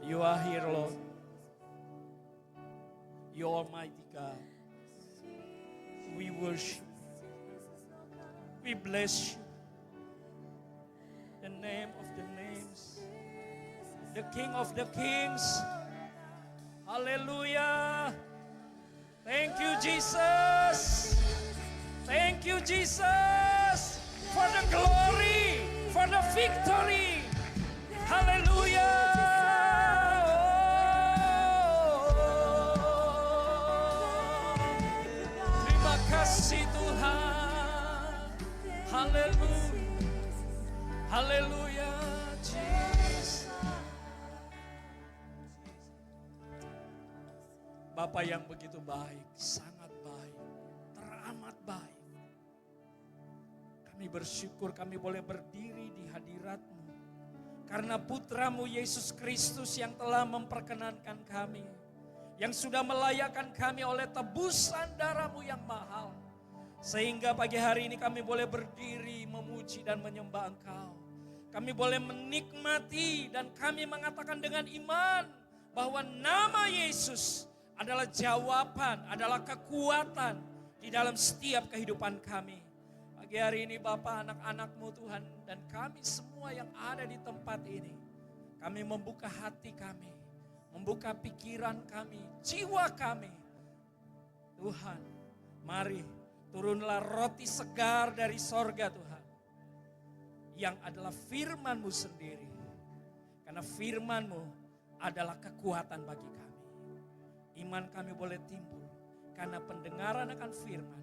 You are here, Lord. You Almighty God. We worship. We bless you. The name of the names. The King of the Kings. Hallelujah. Thank you, Jesus. Thank you, Jesus, for the glory, for the victory. Hallelujah. Terima kasih Tuhan. Haleluya. Haleluya, Jesus. Bapa yang begitu baik, sangat baik, teramat baik. Kami bersyukur kami boleh berdiri di hadirat-Mu. Karena putra-Mu Yesus Kristus yang telah memperkenankan kami. Yang sudah melayakkan kami oleh tebusan darah-Mu yang mahal. Sehingga pagi hari ini kami boleh berdiri memuji dan menyembah Engkau. Kami boleh menikmati dan kami mengatakan dengan iman bahwa nama Yesus adalah jawaban, adalah kekuatan di dalam setiap kehidupan kami. Pagi hari ini Bapa, anak-anak-Mu Tuhan dan kami semua yang ada di tempat ini. Kami membuka hati kami, membuka pikiran kami, jiwa kami. Tuhan, mari turunlah roti segar dari sorga Tuhan. Yang adalah firman-Mu sendiri. Karena firman-Mu adalah kekuatan bagi kami. Iman kami boleh timbul karena pendengaran akan firman,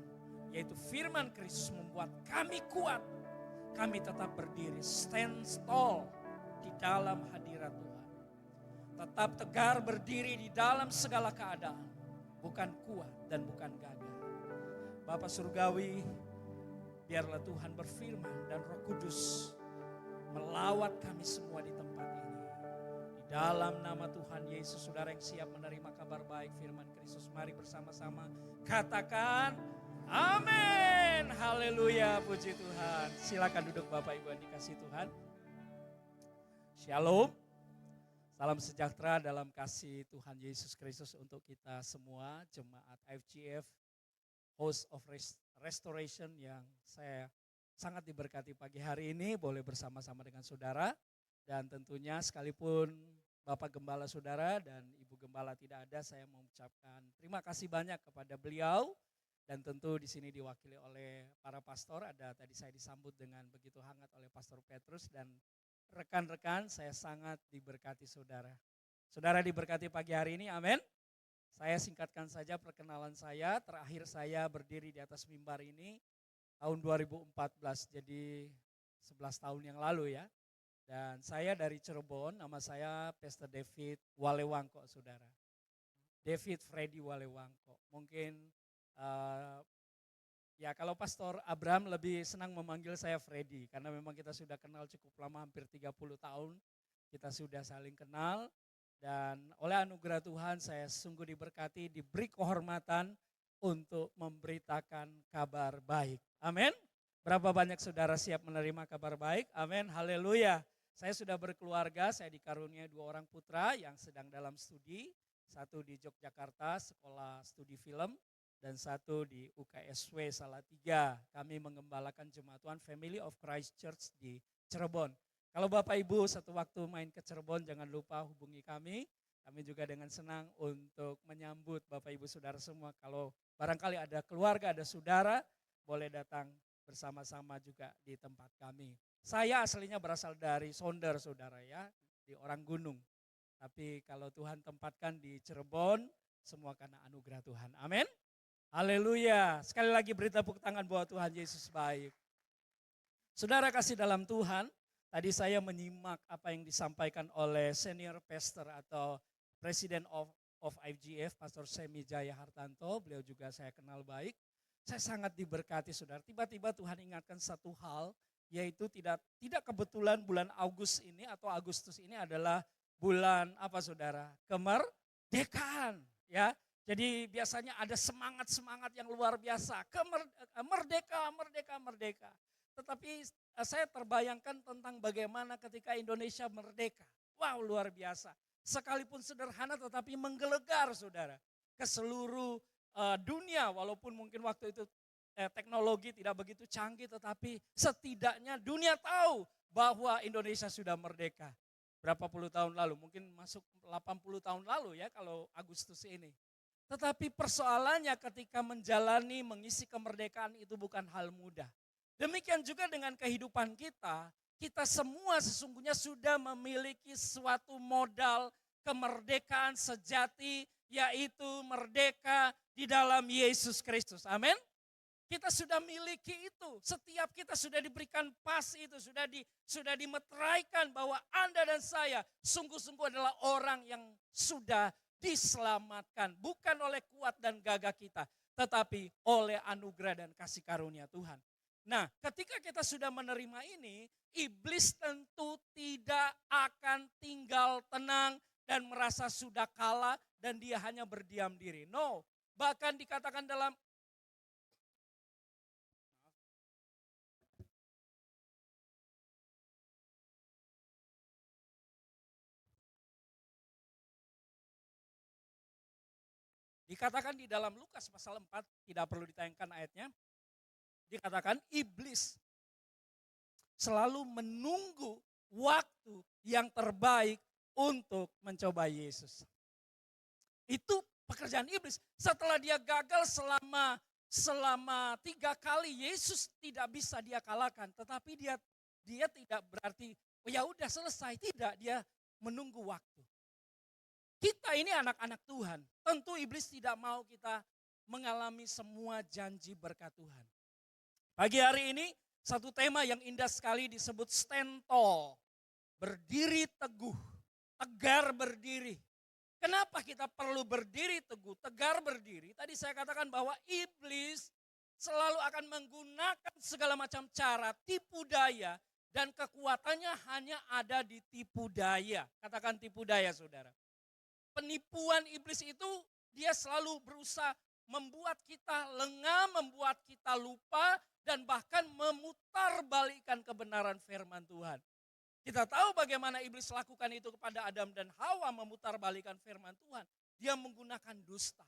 yaitu firman Kristus membuat kami kuat. Kami tetap berdiri, stand tall di dalam hadirat Tuhan. Tetap tegar berdiri di dalam segala keadaan, bukan kuat dan bukan gagah. Bapa Surgawi, biarlah Tuhan berfirman dan Roh Kudus melawat kami semua di tempat ini. Dalam nama Tuhan Yesus, saudara yang siap menerima kabar baik firman Kristus, mari bersama-sama katakan amin. Haleluya, puji Tuhan. Silakan duduk Bapak Ibu yang dikasihi Tuhan. Shalom. Salam sejahtera dalam kasih Tuhan Yesus Kristus untuk kita semua, jemaat FGF House of Restoration yang saya sangat diberkati pagi hari ini, boleh bersama-sama dengan saudara. Dan tentunya sekalipun Bapak Gembala Saudara dan Ibu Gembala tidak ada, saya mengucapkan terima kasih banyak kepada beliau. Dan tentu di sini diwakili oleh para pastor, ada tadi saya disambut dengan begitu hangat oleh Pastor Petrus dan rekan-rekan, saya sangat diberkati saudara. Saudara diberkati pagi hari ini, amin. Saya singkatkan saja perkenalan saya, terakhir saya berdiri di atas mimbar ini tahun 2014, jadi 11 tahun yang lalu ya. Dan saya dari Cirebon, nama saya Pastor David Walewangko, saudara. David Freddy Walewangko. Mungkin ya kalau Pastor Abraham lebih senang memanggil saya Freddy, karena memang kita sudah kenal cukup lama, hampir 30 tahun. Kita sudah saling kenal dan oleh anugerah Tuhan saya sungguh diberkati, diberi kehormatan untuk memberitakan kabar baik. Amin. Berapa banyak saudara siap menerima kabar baik? Amin. Haleluya. Saya sudah berkeluarga, saya dikaruniai 2 orang putra yang sedang dalam studi. Satu di Yogyakarta, sekolah studi film. Dan satu di UKSW Salatiga. Kami mengembalakan jemaat Tuhan Family of Christ Church di Cirebon. Kalau Bapak Ibu satu waktu main ke Cirebon, jangan lupa hubungi kami. Kami juga dengan senang untuk menyambut Bapak Ibu Saudara semua. Kalau barangkali ada keluarga, ada saudara, boleh datang bersama-sama juga di tempat kami. Saya aslinya berasal dari Sonder, saudara ya, di orang gunung. Tapi kalau Tuhan tempatkan di Cirebon, semua karena anugerah Tuhan. Amin. Haleluya. Sekali lagi beri tepuk tangan bahwa Tuhan Yesus baik. Saudara kasih dalam Tuhan, tadi saya menyimak apa yang disampaikan oleh senior pastor atau President of IGF, Pastor Semi Jaya Hartanto. Beliau juga saya kenal baik. Saya sangat diberkati saudara. Tiba-tiba Tuhan ingatkan satu hal, yaitu tidak kebetulan bulan Agustus ini atau Agustus ini adalah bulan apa saudara? Kemerdekaan ya. Jadi biasanya ada semangat-semangat yang luar biasa. Merdeka, merdeka, merdeka. Tetapi saya terbayangkan tentang bagaimana ketika Indonesia merdeka. Wow, luar biasa. sekalipun sederhana tetapi menggelegar saudara. Ke seluruh dunia walaupun mungkin waktu itu teknologi tidak begitu canggih tetapi setidaknya dunia tahu bahwa Indonesia sudah merdeka. Berapa puluh tahun lalu, mungkin masuk 80 tahun lalu ya kalau Agustus ini. Tetapi persoalannya ketika menjalani, mengisi kemerdekaan itu bukan hal mudah. Demikian juga dengan kehidupan kita, kita semua sesungguhnya sudah memiliki suatu modal kemerdekaan sejati, yaitu merdeka di dalam Yesus Kristus. Amin. Kita sudah miliki itu, setiap kita sudah diberikan pas itu, sudah dimeteraikan bahwa Anda dan saya sungguh-sungguh adalah orang yang sudah diselamatkan. Bukan oleh kuat dan gagah kita, tetapi oleh anugerah dan kasih karunia Tuhan. Nah, ketika kita sudah menerima ini, iblis tentu tidak akan tinggal tenang dan merasa sudah kalah dan dia hanya berdiam diri. No, bahkan dikatakan dalam di dalam Lukas pasal 4, tidak perlu ditayangkan ayatnya, dikatakan iblis selalu menunggu waktu yang terbaik untuk mencoba Yesus. Itu pekerjaan iblis. Setelah dia gagal selama 3 kali, Yesus tidak bisa dia kalahkan. Tetapi dia tidak berarti, oh ya udah selesai. Tidak, dia menunggu waktu. Kita ini anak-anak Tuhan. Tentu iblis tidak mau kita mengalami semua janji berkat Tuhan. Pagi hari ini satu tema yang indah sekali disebut stand tall. Berdiri teguh, tegar berdiri. Kenapa kita perlu berdiri teguh, tegar berdiri? Tadi saya katakan bahwa iblis selalu akan menggunakan segala macam cara, tipu daya, dan kekuatannya hanya ada di tipu daya. Katakan tipu daya saudara. Penipuan iblis itu dia selalu berusaha membuat kita lengah, membuat kita lupa, dan bahkan memutarbalikkan kebenaran firman Tuhan. Kita tahu bagaimana iblis lakukan itu kepada Adam dan Hawa, memutarbalikkan firman Tuhan. Dia menggunakan dusta.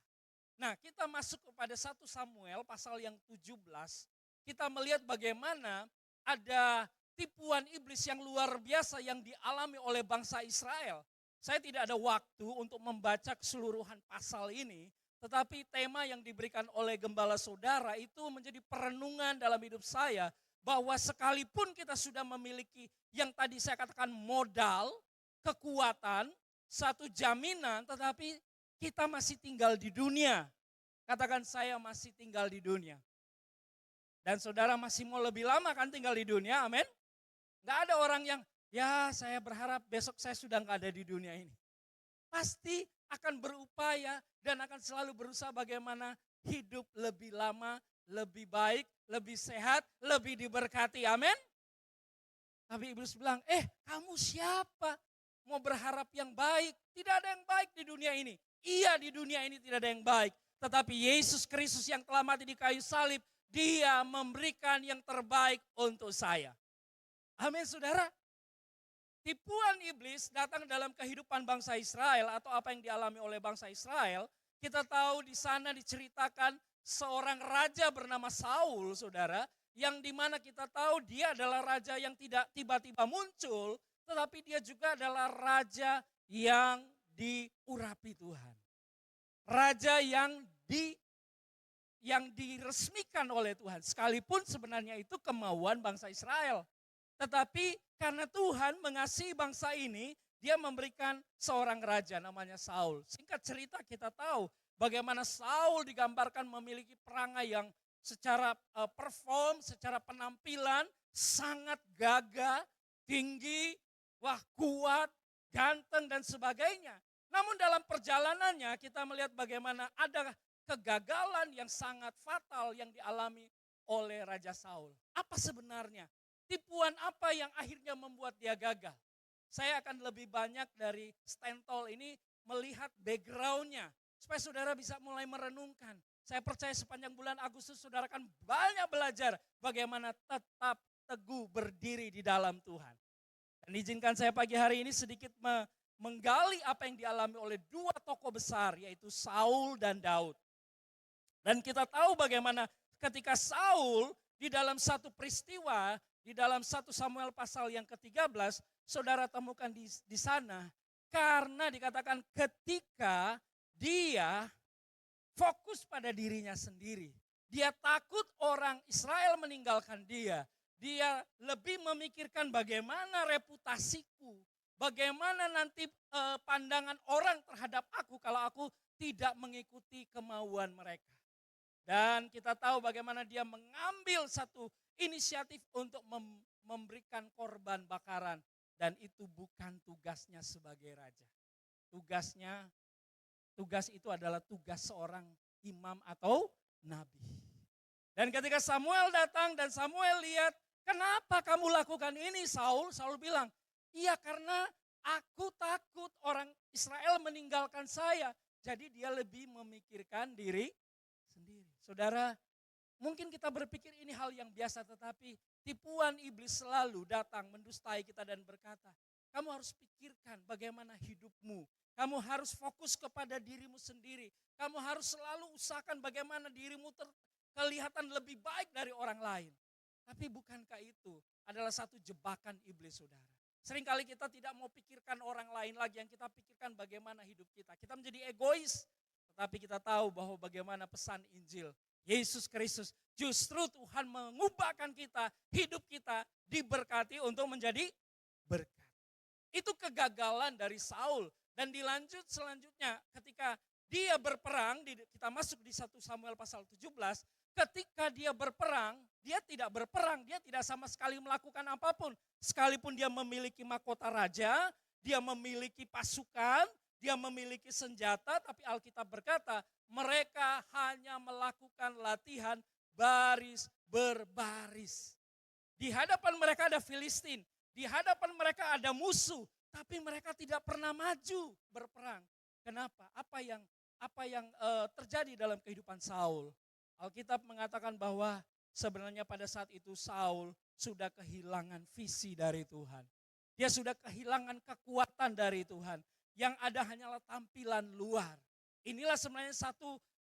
Nah, kita masuk kepada 1 Samuel pasal yang 17. Kita melihat bagaimana ada tipuan iblis yang luar biasa yang dialami oleh bangsa Israel. Saya tidak ada waktu untuk membaca keseluruhan pasal ini, tetapi tema yang diberikan oleh gembala saudara itu menjadi perenungan dalam hidup saya, bahwa sekalipun kita sudah memiliki yang tadi saya katakan modal, kekuatan, satu jaminan, tetapi kita masih tinggal di dunia. Katakan saya masih tinggal di dunia. Dan saudara masih mau lebih lama kan tinggal di dunia, amin? Gak ada orang yang, ya saya berharap besok saya sudah gak ada di dunia ini. Pasti akan berupaya dan akan selalu berusaha bagaimana hidup lebih lama, lebih baik, lebih sehat, lebih diberkati. Amin. Tapi iblis bilang, kamu siapa? Mau berharap yang baik? Tidak ada yang baik di dunia ini. Iya, di dunia ini tidak ada yang baik. Tetapi Yesus Kristus yang telah mati di kayu salib, dia memberikan yang terbaik untuk saya. Amin saudara. Tipuan iblis datang dalam kehidupan bangsa Israel atau apa yang dialami oleh bangsa Israel. Kita tahu di sana diceritakan seorang raja bernama Saul, saudara, yang dimana kita tahu dia adalah raja yang tidak tiba-tiba muncul, tetapi dia juga adalah raja yang diurapi Tuhan. Raja yang diresmikan oleh Tuhan, sekalipun sebenarnya itu kemauan bangsa Israel. Tetapi karena Tuhan mengasihi bangsa ini, dia memberikan seorang raja namanya Saul. Singkat cerita kita tahu bagaimana Saul digambarkan memiliki perangai yang secara perform, secara penampilan sangat gagah, tinggi, kuat, ganteng dan sebagainya. Namun dalam perjalanannya kita melihat bagaimana ada kegagalan yang sangat fatal yang dialami oleh Raja Saul. Apa sebenarnya? Tipuan apa yang akhirnya membuat dia gagal? Saya akan lebih banyak dari stand tall ini melihat backgroundnya. Supaya saudara bisa mulai merenungkan. Saya percaya sepanjang bulan Agustus saudara akan banyak belajar bagaimana tetap teguh berdiri di dalam Tuhan. Dan izinkan saya pagi hari ini sedikit menggali apa yang dialami oleh dua tokoh besar, yaitu Saul dan Daud. Dan kita tahu bagaimana ketika Saul di dalam satu peristiwa, di dalam 1 Samuel pasal yang ke-13, saudara temukan di sana. Karena dikatakan ketika dia fokus pada dirinya sendiri. Dia takut orang Israel meninggalkan dia. Dia lebih memikirkan bagaimana reputasiku. Bagaimana nanti pandangan orang terhadap aku kalau aku tidak mengikuti kemauan mereka. Dan kita tahu bagaimana dia mengambil satu inisiatif untuk memberikan korban bakaran. Dan itu bukan tugasnya sebagai raja. Tugas itu adalah tugas seorang imam atau nabi. Dan ketika Samuel datang dan Samuel lihat, kenapa kamu lakukan ini Saul? Saul bilang, iya karena aku takut orang Israel meninggalkan saya. Jadi dia lebih memikirkan diri sendiri. Saudara, mungkin kita berpikir ini hal yang biasa, tetapi tipuan iblis selalu datang mendustai kita dan berkata, kamu harus pikirkan bagaimana hidupmu. Kamu harus fokus kepada dirimu sendiri. Kamu harus selalu usahakan bagaimana dirimu kelihatan lebih baik dari orang lain. Tapi bukankah itu adalah satu jebakan iblis, saudara? Seringkali kita tidak mau pikirkan orang lain lagi, yang kita pikirkan bagaimana hidup kita. Kita menjadi egois, tetapi kita tahu bahwa bagaimana pesan Injil Yesus Kristus. Justru Tuhan mengubahkan kita, hidup kita diberkati untuk menjadi berkat. Itu kegagalan dari Saul. Dan dilanjut selanjutnya ketika dia berperang, kita masuk di 1 Samuel pasal 17, ketika dia berperang, dia tidak sama sekali melakukan apapun. Sekalipun dia memiliki mahkota raja, dia memiliki pasukan, dia memiliki senjata, tapi Alkitab berkata mereka hanya melakukan latihan baris berbaris. Di hadapan mereka ada Filistin, di hadapan mereka ada musuh, tapi mereka tidak pernah maju berperang. Kenapa? Apa yang terjadi dalam kehidupan Saul? Alkitab mengatakan bahwa sebenarnya pada saat itu Saul sudah kehilangan visi dari Tuhan. Dia sudah kehilangan kekuatan dari Tuhan. Yang ada hanyalah tampilan luar. Inilah sebenarnya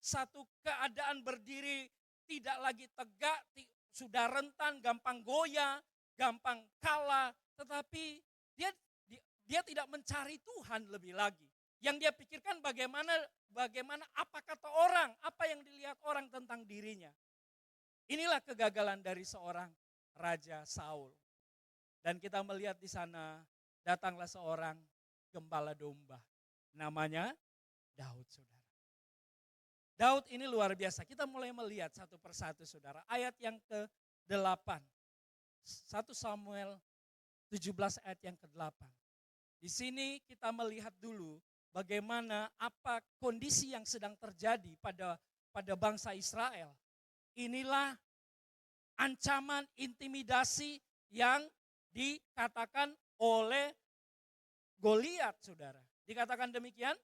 satu keadaan berdiri tidak lagi tegak, sudah rentan, gampang goyah, gampang kalah. Tetapi dia tidak mencari Tuhan lebih lagi. Yang dia pikirkan bagaimana apa kata orang, apa yang dilihat orang tentang dirinya. Inilah kegagalan dari seorang Raja Saul. Dan kita melihat di sana datanglah seorang gembala domba. Namanya Daud, saudara. Daud ini luar biasa. Kita mulai melihat satu persatu, saudara. Ayat yang ke-8. 1 Samuel 17 ayat yang ke-8. Di sini kita melihat dulu bagaimana apa kondisi yang sedang terjadi pada bangsa Israel. Inilah ancaman intimidasi yang dikatakan oleh Goliat, saudara. Dikatakan demikian,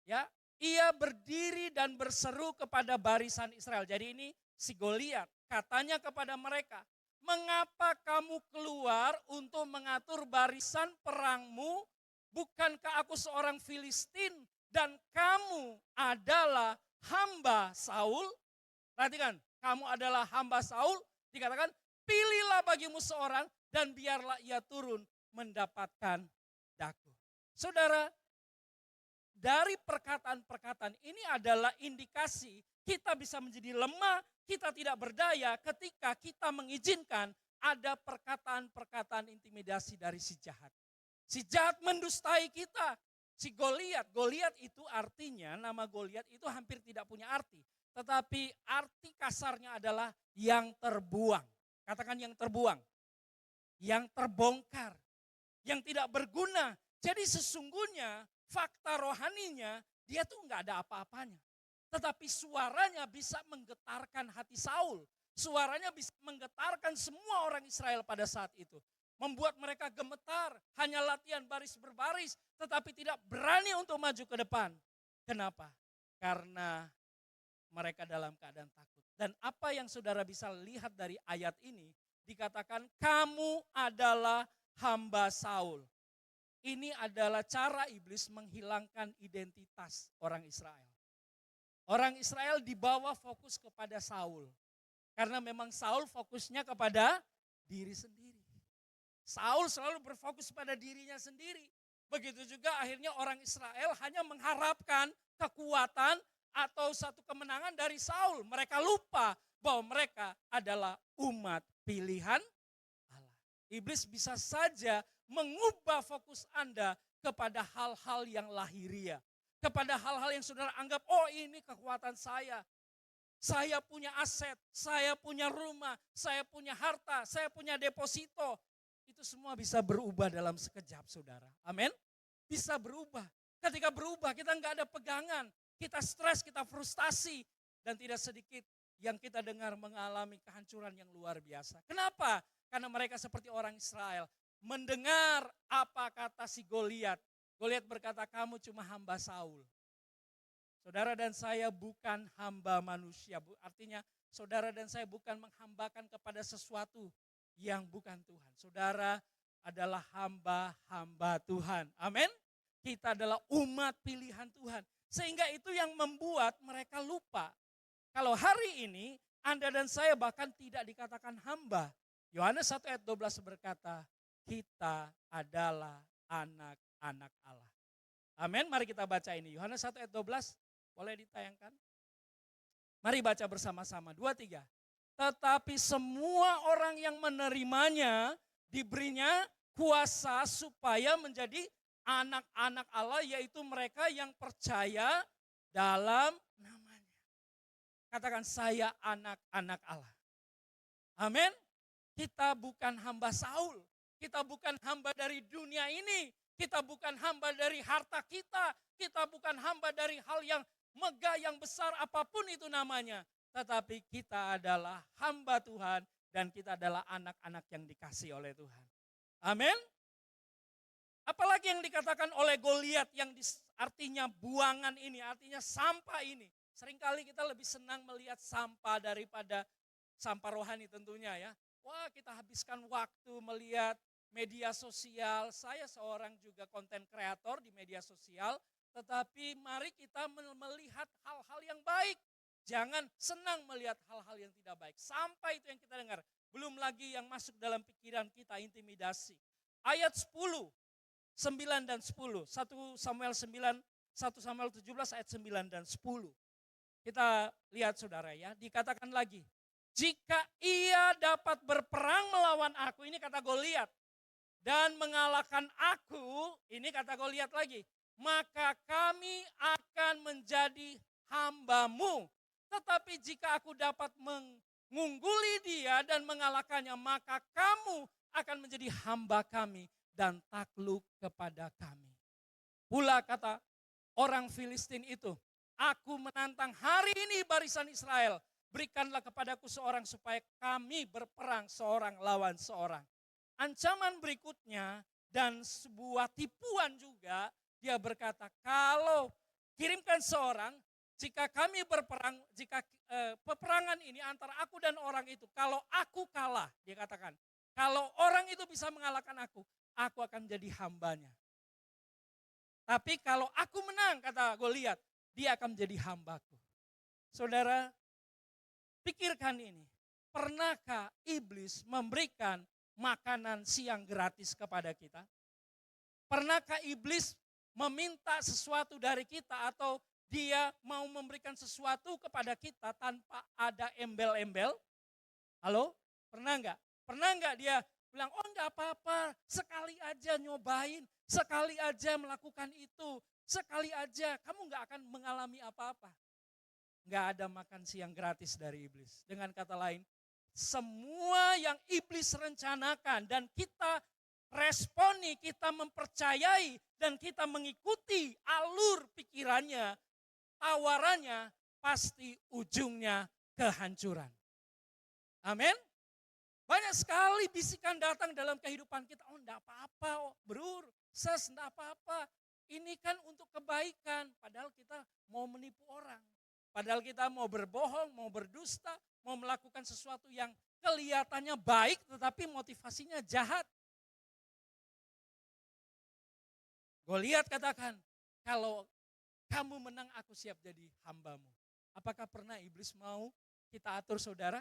ya, ia berdiri dan berseru kepada barisan Israel. Jadi ini si Goliat katanya kepada mereka, mengapa kamu keluar untuk mengatur barisan perangmu? Bukankah aku seorang Filistin dan kamu adalah hamba Saul? Perhatikan, kamu adalah hamba Saul. Dikatakan, pilihlah bagimu seorang dan biarlah ia turun mendapatkan daku. Saudara, dari perkataan-perkataan ini adalah indikasi kita bisa menjadi lemah, kita tidak berdaya ketika kita mengizinkan ada perkataan-perkataan intimidasi dari si jahat. Si jahat mendustai kita. Si Goliat itu artinya, nama Goliat itu hampir tidak punya arti. Tetapi arti kasarnya adalah yang terbuang. Katakan yang terbuang. Yang terbongkar. Yang tidak berguna. Jadi sesungguhnya fakta rohaninya dia tuh nggak ada apa-apanya. Tetapi suaranya bisa menggetarkan hati Saul. Suaranya bisa menggetarkan semua orang Israel pada saat itu. Membuat mereka gemetar, hanya latihan baris berbaris, tetapi tidak berani untuk maju ke depan. Kenapa? Karena mereka dalam keadaan takut. Dan apa yang saudara bisa lihat dari ayat ini, dikatakan kamu adalah hamba Saul. ini adalah cara iblis menghilangkan identitas orang Israel. Orang Israel dibawa fokus kepada Saul. Karena memang Saul fokusnya kepada diri sendiri. Saul selalu berfokus pada dirinya sendiri. Begitu juga akhirnya orang Israel hanya mengharapkan kekuatan atau satu kemenangan dari Saul. Mereka lupa bahwa mereka adalah umat pilihan Allah. Iblis bisa saja mengubah fokus Anda kepada hal-hal yang lahiria. Kepada hal-hal yang saudara anggap, oh ini kekuatan saya. Saya punya aset, saya punya rumah, saya punya harta, saya punya deposito. Itu semua bisa berubah dalam sekejap, saudara. Amin. Bisa berubah. Ketika berubah kita nggak ada pegangan. Kita stres, kita frustasi. Dan tidak sedikit yang kita dengar mengalami kehancuran yang luar biasa. Kenapa? Karena mereka seperti orang Israel. Mendengar apa kata si Goliat. Goliat berkata, kamu cuma hamba Saul. Saudara dan saya bukan hamba manusia. Artinya saudara dan saya bukan menghambakan kepada sesuatu yang bukan Tuhan. Saudara adalah hamba-hamba Tuhan. Amin. Kita adalah umat pilihan Tuhan. Sehingga itu yang membuat mereka lupa. Kalau hari ini Anda dan saya bahkan tidak dikatakan hamba. Yohanes 1 ayat 12 berkata, kita adalah anak-anak Allah. Amin. Mari kita baca ini. Yohanes 1 ayat 12. Boleh ditayangkan? Mari baca bersama-sama. 2, 3. Tetapi semua orang yang menerimanya diberinya kuasa supaya menjadi anak-anak Allah, yaitu mereka yang percaya dalam namanya. Katakan, saya anak-anak Allah. Amin. Kita bukan hamba Saul. Kita bukan hamba dari dunia ini. Kita bukan hamba dari harta kita. Kita bukan hamba dari hal yang megah, yang besar, apapun itu namanya. Tetapi kita adalah hamba Tuhan dan kita adalah anak-anak yang dikasihi oleh Tuhan. Amin. Apalagi yang dikatakan oleh Goliat yang artinya buangan ini, artinya sampah ini. Seringkali kita lebih senang melihat sampah daripada sampah rohani tentunya ya. Wah, kita habiskan waktu melihat media sosial. Saya seorang juga konten kreator di media sosial. Tetapi mari kita melihat hal-hal yang baik. Jangan senang melihat hal-hal yang tidak baik. Sampai itu yang kita dengar. Belum lagi yang masuk dalam pikiran kita, intimidasi. Ayat 10, 9 dan 10. 1 Samuel 9, 1 Samuel 17 ayat 9 dan 10. Kita lihat saudara ya, dikatakan lagi. Jika ia dapat berperang melawan aku, ini kata Goliat. Dan mengalahkan aku, ini kata Goliat lagi. Maka kami akan menjadi hambamu. Tetapi jika aku dapat mengungguli dia dan mengalahkannya, maka kamu akan menjadi hamba kami dan takluk kepada kami. Pula kata orang Filistin itu, aku menantang hari ini barisan Israel, berikanlah kepadaku seorang supaya kami berperang seorang lawan seorang. Ancaman berikutnya dan sebuah tipuan juga, dia berkata, kalau kirimkan seorang, jika kami berperang, jika peperangan ini antara aku dan orang itu, kalau aku kalah, dia katakan, kalau orang itu bisa mengalahkan aku akan menjadi hambanya. Tapi kalau aku menang, kata Goliat, dia akan menjadi hambaku. Saudara, pikirkan ini, pernahkah iblis memberikan makanan siang gratis kepada kita? Pernahkah iblis meminta sesuatu dari kita atau dia mau memberikan sesuatu kepada kita tanpa ada embel-embel? Halo? Pernah enggak? Pernah enggak dia bilang, oh enggak apa-apa, sekali aja nyobain, sekali aja melakukan itu, sekali aja, kamu enggak akan mengalami apa-apa. Enggak ada makan siang gratis dari iblis. Dengan kata lain, semua yang iblis rencanakan dan kita responi, kita mempercayai dan kita mengikuti alur pikirannya, tawarannya, pasti ujungnya kehancuran. Amin. Banyak sekali bisikan datang dalam kehidupan kita. Oh enggak apa-apa, brur, ses, enggak apa-apa. Ini kan untuk kebaikan, padahal kita mau menipu orang. Padahal kita mau berbohong, mau berdusta, mau melakukan sesuatu yang kelihatannya baik tetapi motivasinya jahat. Goliat katakan, kalau kamu menang aku siap jadi hambamu. Apakah pernah iblis mau kita atur saudara?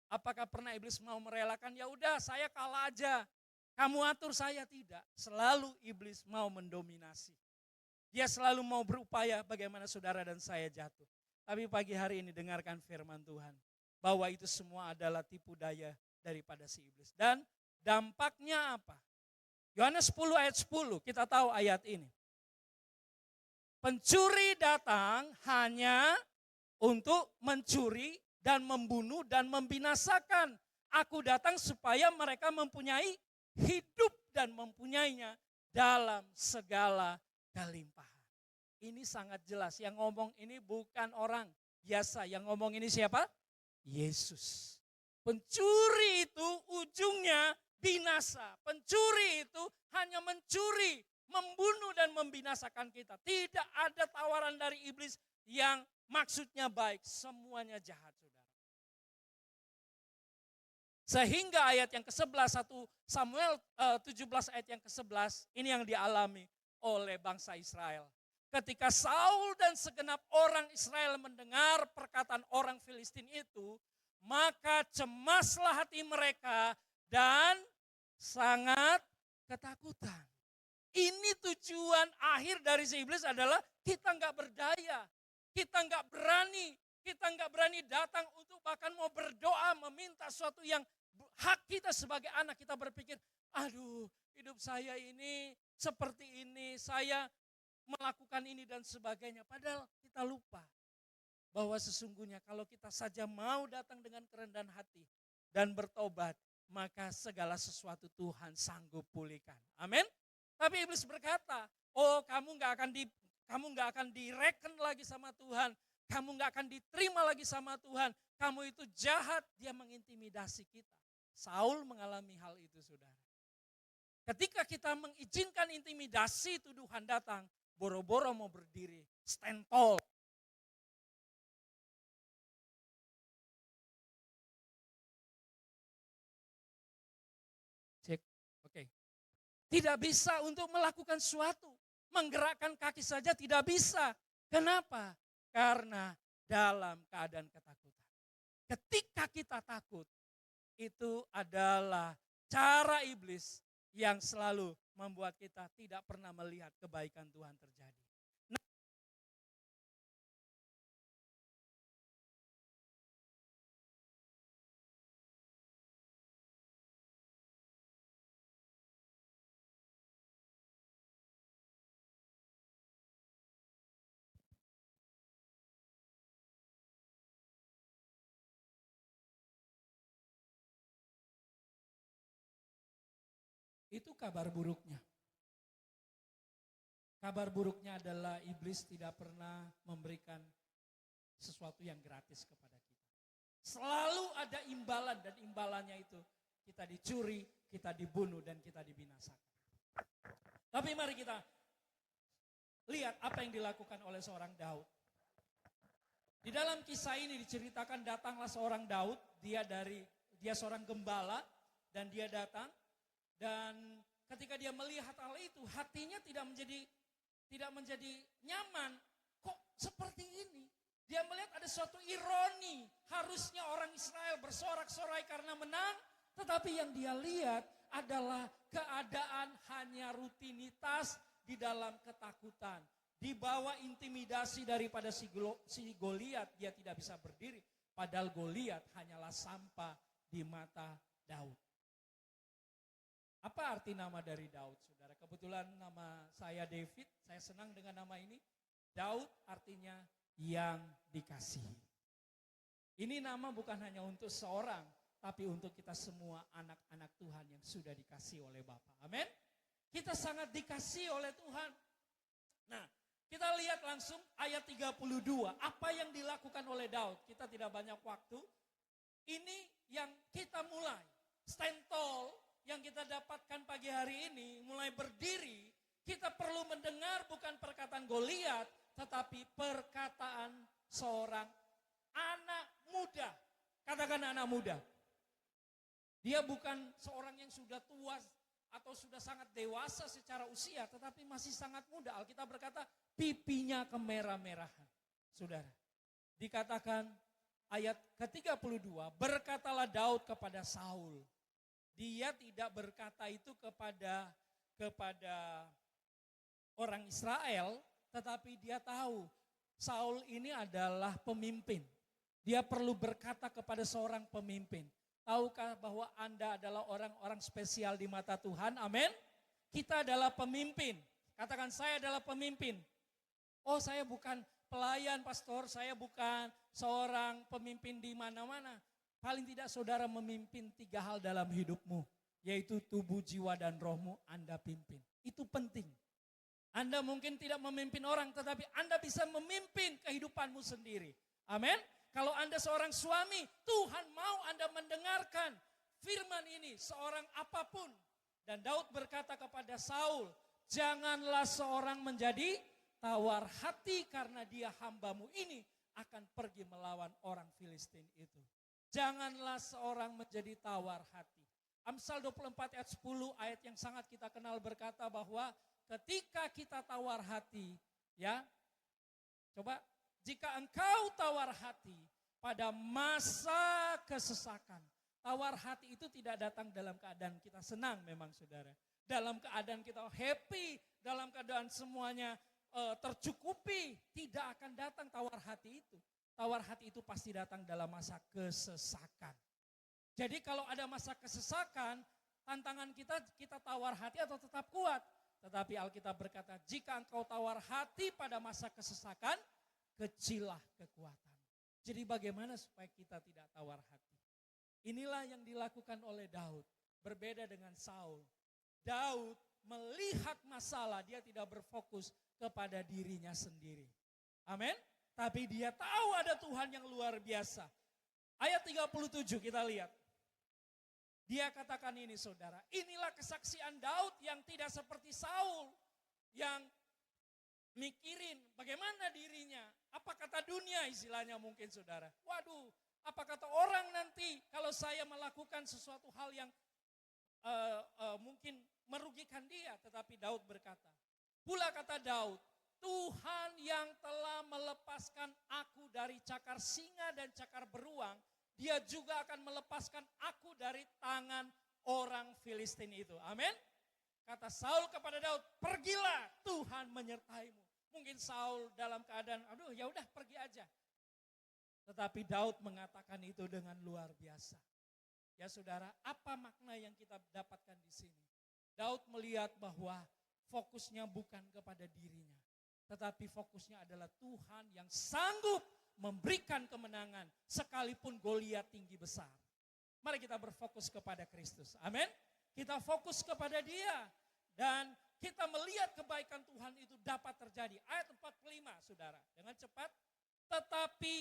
Apakah pernah iblis mau merelakan, ya udah saya kalah aja. Kamu atur saya, tidak. Selalu iblis mau mendominasi. Dia selalu mau berupaya bagaimana saudara dan saya jatuh. Tapi pagi hari ini dengarkan firman Tuhan. Bahwa itu semua adalah tipu daya daripada si iblis. Dan dampaknya apa? Yohanes 10 ayat 10, kita tahu ayat ini. Pencuri datang hanya untuk mencuri dan membunuh dan membinasakan. Aku datang supaya mereka mempunyai hidup dan mempunyainya dalam segala kelimpahan. Ini sangat jelas, yang ngomong ini bukan orang biasa, yang ngomong ini siapa? Yesus. Pencuri itu ujungnya binasa. Pencuri itu hanya mencuri, membunuh dan membinasakan kita. Tidak ada tawaran dari iblis yang maksudnya baik, semuanya jahat, saudara. Sehingga ayat yang ke-11, 1 Samuel 17 ayat yang ke-11, ini yang dialami oleh bangsa Israel. Ketika Saul dan segenap orang Israel mendengar perkataan orang Filistin itu, maka cemaslah hati mereka dan sangat ketakutan. Ini tujuan akhir dari si iblis adalah kita nggak berdaya, kita nggak berani datang untuk bahkan mau berdoa meminta sesuatu yang hak kita sebagai anak. Kita berpikir, aduh hidup saya ini seperti ini, saya melakukan ini dan sebagainya. Padahal kita lupa bahwa sesungguhnya kalau kita saja mau datang dengan kerendahan hati dan bertobat, maka segala sesuatu Tuhan sanggup pulihkan. Amin. Tapi iblis berkata, oh kamu nggak akan direken lagi sama Tuhan, kamu nggak akan diterima lagi sama Tuhan, kamu itu jahat. Dia mengintimidasi kita. Saul mengalami hal itu, saudara. Ketika kita mengizinkan intimidasi tuduhan datang, boro-boro mau berdiri, stand tall. Cek, oke. Tidak bisa untuk melakukan sesuatu. Menggerakkan kaki saja tidak bisa. Kenapa? Karena dalam keadaan ketakutan. Ketika kita takut, itu adalah cara iblis yang selalu membuat kita tidak pernah melihat kebaikan Tuhan terjadi. Itu kabar buruknya. Kabar buruknya adalah iblis tidak pernah memberikan sesuatu yang gratis kepada kita. Selalu ada imbalan, dan imbalannya itu kita dicuri, kita dibunuh, dan kita dibinasakan. Tapi mari kita lihat apa yang dilakukan oleh seorang Daud. Di dalam kisah ini diceritakan datanglah seorang Daud, dia seorang gembala, dan dia datang. Dan ketika dia melihat hal itu, hatinya tidak menjadi nyaman. Kok seperti ini? Dia melihat ada suatu ironi. Harusnya orang Israel bersorak-sorai karena menang. Tetapi yang dia lihat adalah keadaan hanya rutinitas di dalam ketakutan. Di bawah intimidasi daripada si Goliat, dia tidak bisa berdiri. Padahal Goliat hanyalah sampah di mata Daud. Apa arti nama dari Daud, saudara? Kebetulan nama saya David, saya senang dengan nama ini. Daud artinya yang dikasihi. Ini nama bukan hanya untuk seorang, tapi untuk kita semua anak-anak Tuhan yang sudah dikasihi oleh Bapa. Amin. Kita sangat dikasihi oleh Tuhan. Nah, kita lihat langsung ayat 32. Apa yang dilakukan oleh Daud? Kita tidak banyak waktu. Ini yang kita mulai. Stand tall. Yang kita dapatkan pagi hari ini, mulai berdiri, kita perlu mendengar bukan perkataan Goliat, tetapi perkataan seorang anak muda. Katakan anak muda. Dia bukan seorang yang sudah tua atau sudah sangat dewasa secara usia tetapi masih sangat muda. Alkitab berkata pipinya kemerah-merahan. Saudara, dikatakan ayat ke-32, berkatalah Daud kepada Saul. Dia tidak berkata itu kepada orang Israel, tetapi dia tahu Saul ini adalah pemimpin. Dia perlu berkata kepada seorang pemimpin. Tahukah bahwa Anda adalah orang-orang spesial di mata Tuhan? Amin. Kita adalah pemimpin. Katakan, saya adalah pemimpin. Oh, saya bukan pelayan pastor, saya bukan seorang pemimpin di mana-mana. Paling tidak saudara memimpin 3 hal dalam hidupmu. Yaitu tubuh, jiwa, dan rohmu Anda pimpin. Itu penting. Anda mungkin tidak memimpin orang, tetapi Anda bisa memimpin kehidupanmu sendiri. Amin. Kalau Anda seorang suami, Tuhan mau Anda mendengarkan firman ini seorang apapun. Dan Daud berkata kepada Saul, janganlah seorang menjadi tawar hati karena dia hambamu ini akan pergi melawan orang Filistin itu. Janganlah seorang menjadi tawar hati. Amsal 24 ayat 10 ayat yang sangat kita kenal berkata bahwa ketika kita tawar hati, ya, coba, jika engkau tawar hati pada masa kesesakan, tawar hati itu tidak datang dalam keadaan kita senang memang saudara. Dalam keadaan kita happy, dalam keadaan semuanya tercukupi, tidak akan datang tawar hati itu. Tawar hati itu pasti datang dalam masa kesesakan. Jadi kalau ada masa kesesakan, tantangan kita tawar hati atau tetap kuat. Tetapi Alkitab berkata, jika engkau tawar hati pada masa kesesakan, kecillah kekuatan. Jadi bagaimana supaya kita tidak tawar hati? Inilah yang dilakukan oleh Daud. Berbeda dengan Saul. Daud melihat masalah, dia tidak berfokus kepada dirinya sendiri. Amin. Tapi dia tahu ada Tuhan yang luar biasa. Ayat 37 kita lihat. Dia katakan ini saudara, inilah kesaksian Daud yang tidak seperti Saul. Yang mikirin bagaimana dirinya, apa kata dunia istilahnya mungkin saudara. Waduh, apa kata orang nanti kalau saya melakukan sesuatu hal yang mungkin merugikan dia. Tetapi Daud berkata, pula kata Daud, Tuhan yang telah melepaskan aku dari cakar singa dan cakar beruang, dia juga akan melepaskan aku dari tangan orang Filistin itu. Amin. Kata Saul kepada Daud, pergilah, Tuhan menyertaimu. Mungkin Saul dalam keadaan, aduh ya udah pergi aja. Tetapi Daud mengatakan itu dengan luar biasa. Ya saudara, apa makna yang kita dapatkan di sini? Daud melihat bahwa fokusnya bukan kepada dirinya. Tetapi fokusnya adalah Tuhan yang sanggup memberikan kemenangan sekalipun Goliat tinggi besar. Mari kita berfokus kepada Kristus. Amin. Kita fokus kepada Dia. Dan kita melihat kebaikan Tuhan itu dapat terjadi. Ayat 45 saudara. Dengan cepat. Tetapi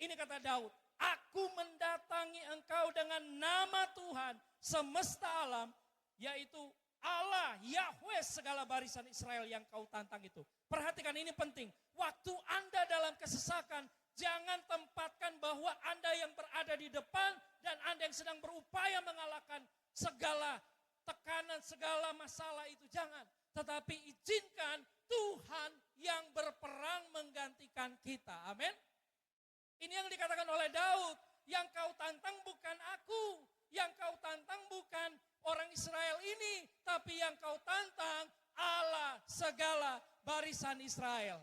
ini kata Daud. Aku mendatangi engkau dengan nama Tuhan semesta alam. Yaitu Allah, Yahweh segala barisan Israel yang kau tantang itu. Perhatikan ini penting. Waktu Anda dalam kesesakan, jangan tempatkan bahwa Anda yang berada di depan dan Anda yang sedang berupaya mengalahkan segala tekanan, segala masalah itu. Jangan. Tetapi izinkan Tuhan yang berperang menggantikan kita. Amin. Ini yang dikatakan oleh Daud. Yang kau tantang bukan aku. Yang kau tantang bukan orang Israel ini. Tapi yang kau tantang Allah segala barisan Israel.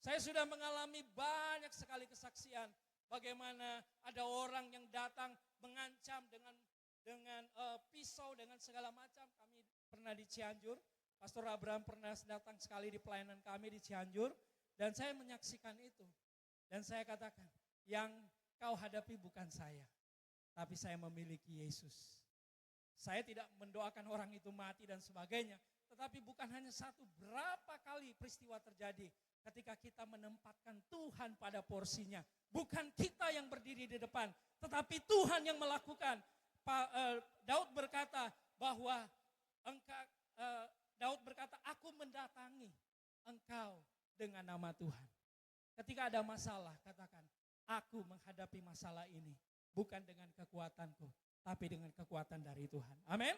Saya sudah mengalami banyak sekali kesaksian. Bagaimana ada orang yang datang mengancam dengan pisau, dengan segala macam. Kami pernah di Cianjur. Pastor Abraham pernah datang sekali di pelayanan kami di Cianjur. Dan saya menyaksikan itu. Dan saya katakan, yang kau hadapi bukan saya. Tapi saya memiliki Yesus. Saya tidak mendoakan orang itu mati dan sebagainya. Tetapi bukan hanya satu, berapa kali peristiwa terjadi ketika kita menempatkan Tuhan pada porsinya. Bukan kita yang berdiri di depan, tetapi Tuhan yang melakukan. Daud berkata bahwa Daud berkata, aku mendatangi engkau dengan nama Tuhan. Ketika ada masalah, katakan, aku menghadapi masalah ini bukan dengan kekuatanku, tapi dengan kekuatan dari Tuhan. Amin.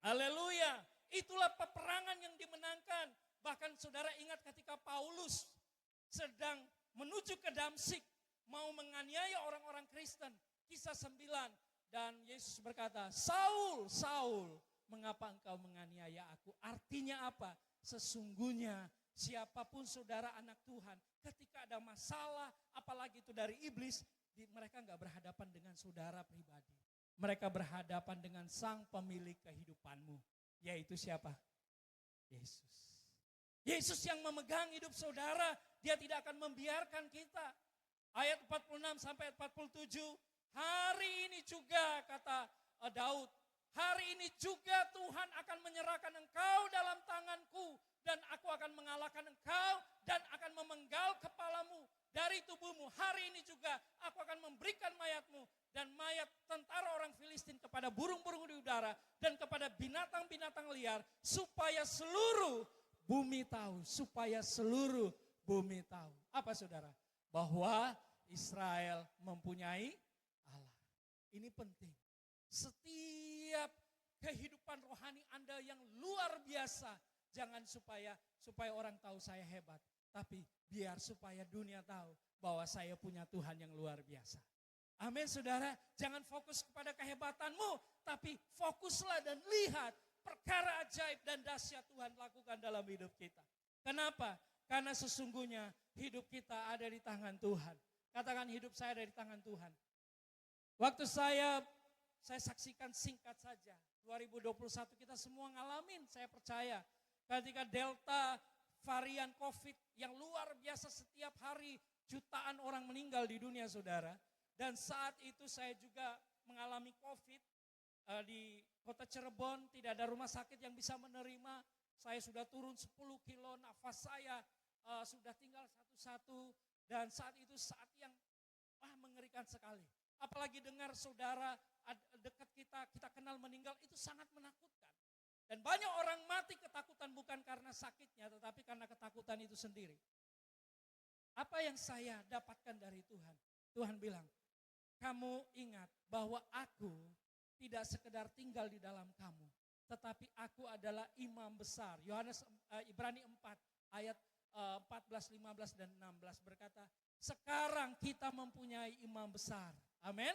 Haleluya. Itulah peperangan yang dimenangkan. Bahkan saudara ingat ketika Paulus sedang menuju ke Damsyik, mau menganiaya orang-orang Kristen. Kisah 9. Dan Yesus berkata, Saul, Saul, mengapa engkau menganiaya aku? Artinya apa? Sesungguhnya siapapun saudara anak Tuhan, ketika ada masalah, apalagi itu dari iblis, mereka enggak berhadapan dengan saudara pribadi. Mereka berhadapan dengan sang pemilik kehidupanmu. Yaitu siapa? Yesus. Yesus yang memegang hidup saudara, dia tidak akan membiarkan kita. Ayat 46 sampai 47, hari ini juga kata Daud, hari ini juga Tuhan akan menyerahkan engkau dalam tanganku dan aku akan mengalahkan engkau dan akan memenggal kepalamu dari tubuhmu. Hari ini juga aku akan memberikan mayatmu dan mayat tentara orang Filistin kepada burung-burung di udara dan kepada binatang-binatang liar supaya seluruh bumi tahu, supaya seluruh bumi tahu. Apa saudara? Bahwa Israel mempunyai Allah. Ini penting. Setiap kehidupan rohani Anda yang luar biasa, jangan supaya orang tahu saya hebat, tapi biar supaya dunia tahu bahwa saya punya Tuhan yang luar biasa. Amin saudara, jangan fokus kepada kehebatanmu, tapi fokuslah dan lihat perkara ajaib dan dahsyat Tuhan lakukan dalam hidup kita. Kenapa? Karena sesungguhnya hidup kita ada di tangan Tuhan. Katakan hidup saya ada di tangan Tuhan. Waktu saya saksikan singkat saja, 2021 kita semua ngalamin, saya percaya. Ketika Delta varian COVID yang luar biasa setiap hari jutaan orang meninggal di dunia saudara. Dan saat itu saya juga mengalami COVID di kota Cirebon, tidak ada rumah sakit yang bisa menerima. Saya sudah turun 10 kilo, nafas saya sudah tinggal satu-satu. Dan saat itu saat yang mengerikan sekali. Apalagi dengar saudara dekat kita kenal meninggal, itu sangat menakutkan. Dan banyak orang mati ketakutan bukan karena sakitnya, tetapi karena ketakutan itu sendiri. Apa yang saya dapatkan dari Tuhan? Tuhan bilang, kamu ingat bahwa aku tidak sekedar tinggal di dalam kamu, tetapi aku adalah imam besar. Ibrani 4 ayat 14, 15 dan 16 berkata, sekarang kita mempunyai imam besar. Amin.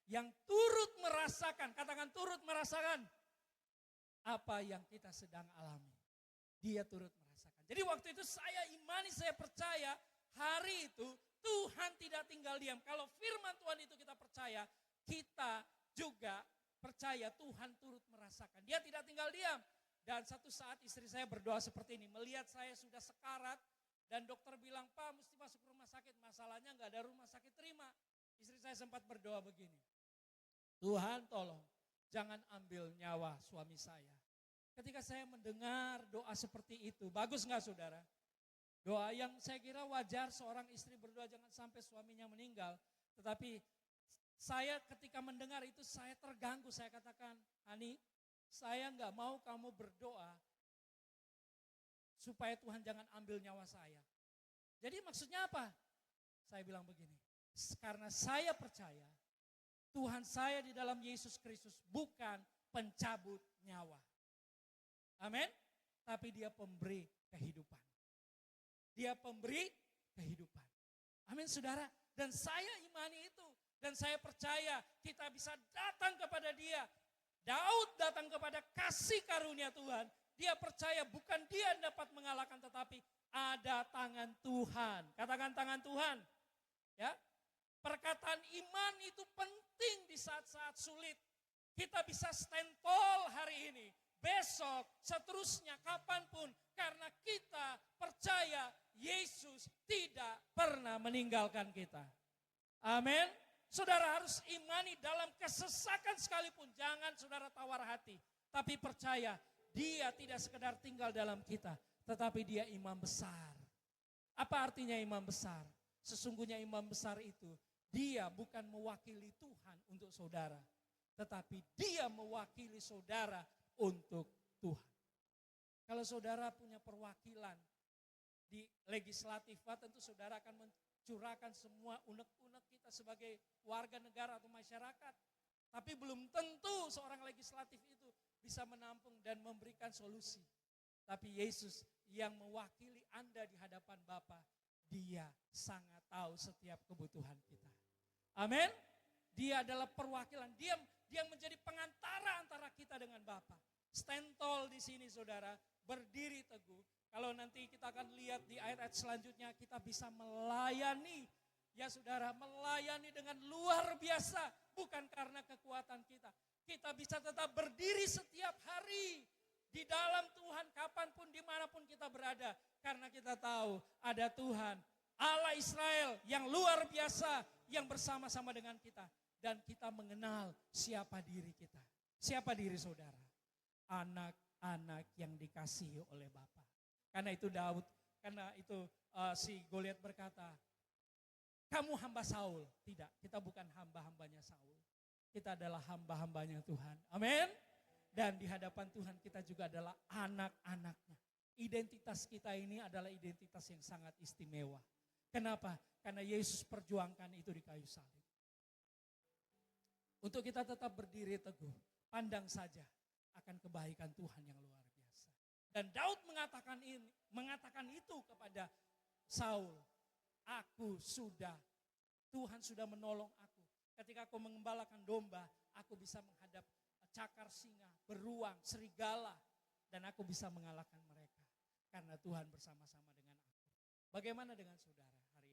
Yang turut merasakan, katakan turut merasakan apa yang kita sedang alami. Dia turut merasakan. Jadi waktu itu saya imani, saya percaya hari itu Tuhan tidak tinggal diam. Kalau firman Tuhan itu kita percaya, kita juga percaya Tuhan turut merasakan. Dia tidak tinggal diam. Dan satu saat istri saya berdoa seperti ini, melihat saya sudah sekarat dan dokter bilang, Pak mesti masuk rumah sakit, masalahnya gak ada rumah sakit terima. Istri saya sempat berdoa begini, Tuhan tolong jangan ambil nyawa suami saya. Ketika saya mendengar doa seperti itu, bagus gak saudara? Doa yang saya kira wajar seorang istri berdoa jangan sampai suaminya meninggal. Tetapi saya ketika mendengar itu saya terganggu, saya katakan, Hani, saya gak mau kamu berdoa supaya Tuhan jangan ambil nyawa saya. Jadi maksudnya apa? Saya bilang begini, karena saya percaya Tuhan saya di dalam Yesus Kristus bukan pencabut nyawa. Amin. Tapi dia pemberi kehidupan. Dia pemberi kehidupan. Amin saudara. Dan saya imani itu. Dan saya percaya kita bisa datang kepada dia. Daud datang kepada kasih karunia Tuhan. Dia percaya bukan dia yang dapat mengalahkan, tetapi ada tangan Tuhan. Katakan tangan Tuhan. Ya, perkataan iman itu penting di saat-saat sulit. Kita bisa stand tall hari ini, besok, seterusnya, kapanpun. Karena kita percaya Yesus tidak pernah meninggalkan kita. Amin. Saudara harus imani dalam kesesakan sekalipun. Jangan saudara tawar hati. Tapi percaya dia tidak sekedar tinggal dalam kita. Tetapi dia imam besar. Apa artinya imam besar? Sesungguhnya imam besar itu, dia bukan mewakili Tuhan untuk saudara. Tetapi dia mewakili saudara untuk Tuhan. Kalau saudara punya perwakilan di legislatif, tentu saudara akan mencurahkan semua unek-unek kita sebagai warga negara atau masyarakat. Tapi belum tentu seorang legislatif itu bisa menampung dan memberikan solusi. Tapi Yesus yang mewakili Anda di hadapan Bapa, Dia sangat tahu setiap kebutuhan kita. Amin. Dia adalah perwakilan, dia menjadi pengantara antara kita dengan Bapa. Stand tall di sini saudara, berdiri teguh. Kalau nanti kita akan lihat di ayat-ayat selanjutnya, kita bisa melayani. Ya saudara, melayani dengan luar biasa, bukan karena kekuatan kita. Kita bisa tetap berdiri setiap hari di dalam Tuhan, kapanpun, dimanapun kita berada. Karena kita tahu ada Tuhan, Allah Israel yang luar biasa, yang bersama-sama dengan kita. Dan kita mengenal siapa diri kita. Siapa diri saudara? Anak-anak yang dikasihi oleh Bapa. Karena itu si Goliat berkata, kamu hamba Saul. Tidak, kita bukan hamba-hambanya Saul. Kita adalah hamba-hambanya Tuhan. Amin. Dan di hadapan Tuhan kita juga adalah anak-anaknya. Identitas kita ini adalah identitas yang sangat istimewa. Kenapa? Karena Yesus perjuangkan itu di kayu salib. Untuk kita tetap berdiri teguh, pandang saja akan kebaikan Tuhan yang luar biasa. Dan Daud mengatakan itu kepada Saul. Tuhan sudah menolong aku. Ketika aku mengembalakan domba, aku bisa menghadap cakar singa, beruang, serigala. Dan aku bisa mengalahkan mereka. Karena Tuhan bersama-sama dengan aku. Bagaimana dengan saudara hari ini?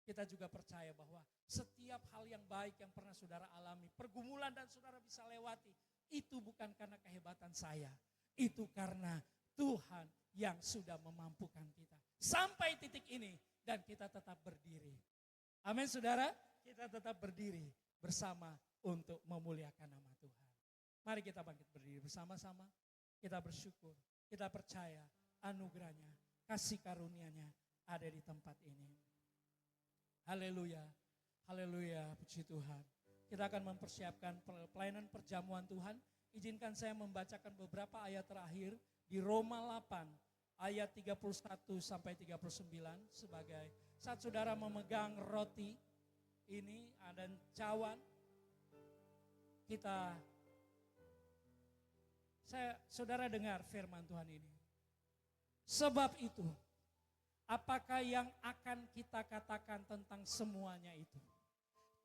Kita juga percaya bahwa setiap hal yang baik yang pernah saudara alami, pergumulan dan saudara bisa lewati, itu bukan karena kehebatan saya. Itu karena Tuhan yang sudah memampukan kita. Sampai titik ini dan kita tetap berdiri. Amin saudara, kita tetap berdiri bersama untuk memuliakan nama Tuhan. Mari kita bangkit berdiri bersama-sama. Kita bersyukur, kita percaya anugerahnya, kasih karunia-Nya ada di tempat ini. Haleluya, haleluya, puji Tuhan. Kita akan mempersiapkan pelayanan perjamuan Tuhan. Izinkan saya membacakan beberapa ayat terakhir di Roma 8 ayat 31 sampai 39 sebagai saat saudara memegang roti ini ada cawan. Saudara dengar firman Tuhan ini. Sebab itu, apakah yang akan kita katakan tentang semuanya itu?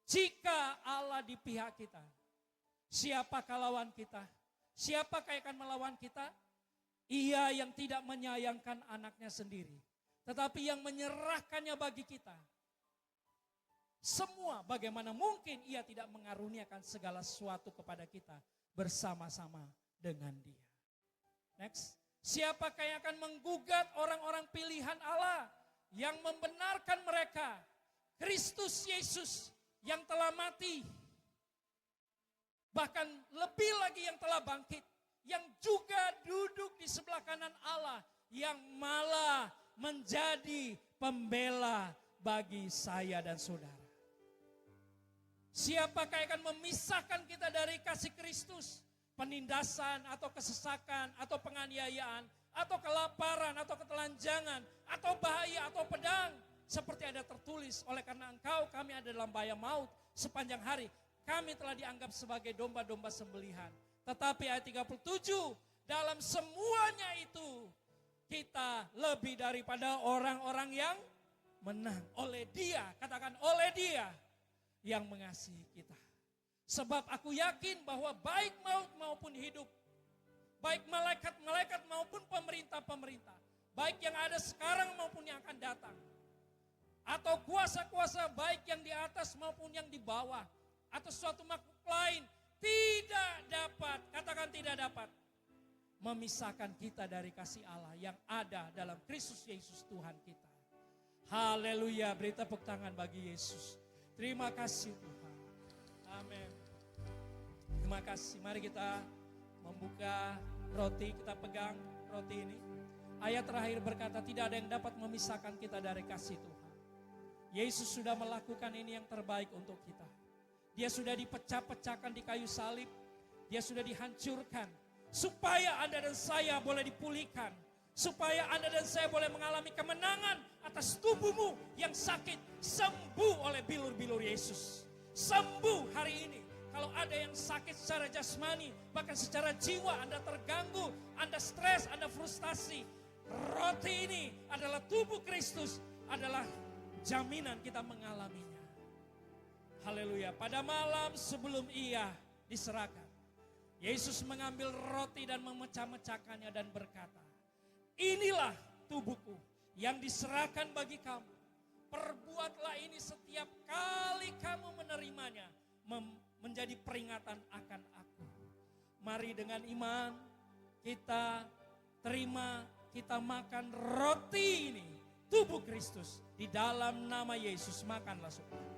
Jika Allah di pihak kita, siapakah lawan kita? Siapakah yang akan melawan kita? Ia yang tidak menyayangkan anaknya sendiri, tetapi yang menyerahkannya bagi kita. Semua bagaimana mungkin ia tidak mengaruniakan segala sesuatu kepada kita bersama-sama dengan Dia. Next. Siapakah yang akan menggugat orang-orang pilihan Allah yang membenarkan mereka? Kristus Yesus yang telah mati. Bahkan lebih lagi yang telah bangkit. Yang juga duduk di sebelah kanan Allah. Yang malah menjadi pembela bagi saya dan saudara. Siapakah yang akan memisahkan kita dari kasih Kristus? Penindasan atau kesesakan atau penganiayaan atau kelaparan atau ketelanjangan atau bahaya atau pedang. Seperti ada tertulis, oleh karena engkau kami ada dalam bahaya maut sepanjang hari. Kami telah dianggap sebagai domba-domba sembelihan. Tetapi ayat 37, dalam semuanya itu kita lebih daripada orang-orang yang menang. Oleh Dia, katakan oleh Dia yang mengasihi kita. Sebab aku yakin bahwa baik maut maupun hidup, baik malaikat-malaikat maupun pemerintah-pemerintah, baik yang ada sekarang maupun yang akan datang, atau kuasa-kuasa baik yang di atas maupun yang di bawah, atau suatu makhluk lain, tidak dapat, katakan tidak dapat, memisahkan kita dari kasih Allah yang ada dalam Kristus Yesus Tuhan kita. Haleluya, beri tepuk tangan bagi Yesus. Terima kasih Tuhan. Amin. Terima kasih. Mari kita membuka roti, kita pegang roti ini. Ayat terakhir berkata, tidak ada yang dapat memisahkan kita dari kasih Tuhan. Yesus sudah melakukan ini yang terbaik untuk kita. Dia sudah dipecah-pecahkan di kayu salib. Dia sudah dihancurkan. Supaya Anda dan saya boleh dipulihkan. Supaya Anda dan saya boleh mengalami kemenangan atas tubuhmu yang sakit. Sembuh oleh bilur-bilur Yesus. Sembuh hari ini. Kalau ada yang sakit secara jasmani, bahkan secara jiwa Anda terganggu, Anda stres, Anda frustasi. Roti ini adalah tubuh Kristus, adalah jaminan kita mengalaminya. Haleluya. Pada malam sebelum ia diserahkan, Yesus mengambil roti dan memecah-mecahkannya dan berkata, inilah tubuhku yang diserahkan bagi kamu. Perbuatlah ini setiap kali kamu menerimanya, menjadi peringatan akan aku. Mari dengan iman kita terima, kita makan roti ini, tubuh Kristus, di dalam nama Yesus. Makanlah saudara.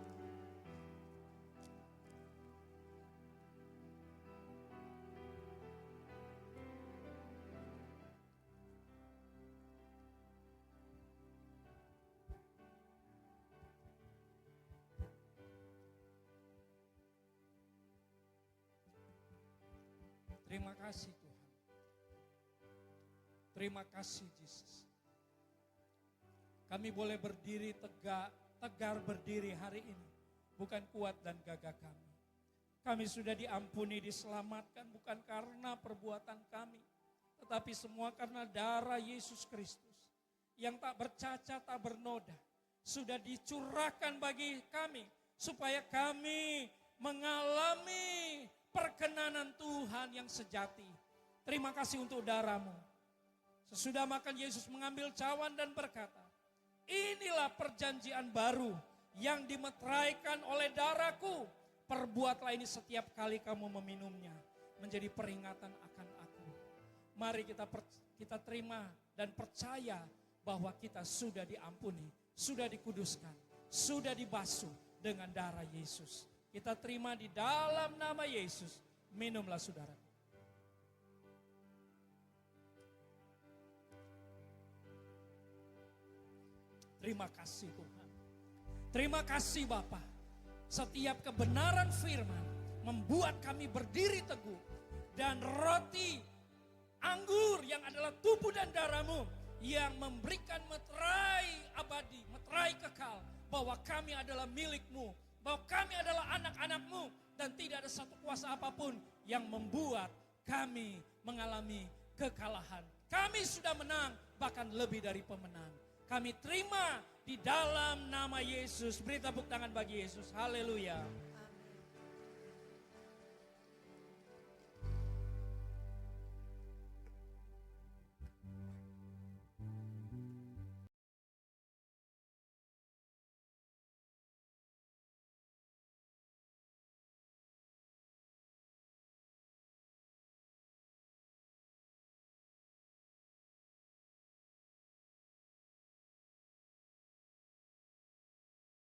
Terima kasih Tuhan. Terima kasih Yesus. Kami boleh berdiri tegar berdiri hari ini. Bukan kuat dan gagah kami. Kami sudah diampuni, diselamatkan bukan karena perbuatan kami. Tetapi semua karena darah Yesus Kristus. Yang tak bercacat, tak bernoda. Sudah dicurahkan bagi kami. Supaya kami mengalami perkenanan Tuhan yang sejati. Terima kasih untuk darah-Mu. Sesudah makan Yesus mengambil cawan dan berkata, inilah perjanjian baru yang dimeteraikan oleh darahku. Perbuatlah ini setiap kali kamu meminumnya, menjadi peringatan akan aku. Mari kita terima dan percaya bahwa kita sudah diampuni, sudah dikuduskan, sudah dibasuh dengan darah Yesus. Kita terima di dalam nama Yesus. Minumlah saudara. Terima kasih Tuhan. Terima kasih Bapa. Setiap kebenaran firman membuat kami berdiri teguh. Dan roti anggur yang adalah tubuh dan darah-Mu yang memberikan meterai abadi, meterai kekal. Bahwa kami adalah milik-Mu. Bahwa kami adalah anak-anak-Mu. Dan tidak ada satu kuasa apapun yang membuat kami mengalami kekalahan. Kami sudah menang, bahkan lebih dari pemenang. Kami terima di dalam nama Yesus. Beri tepuk tangan bagi Yesus. Haleluya.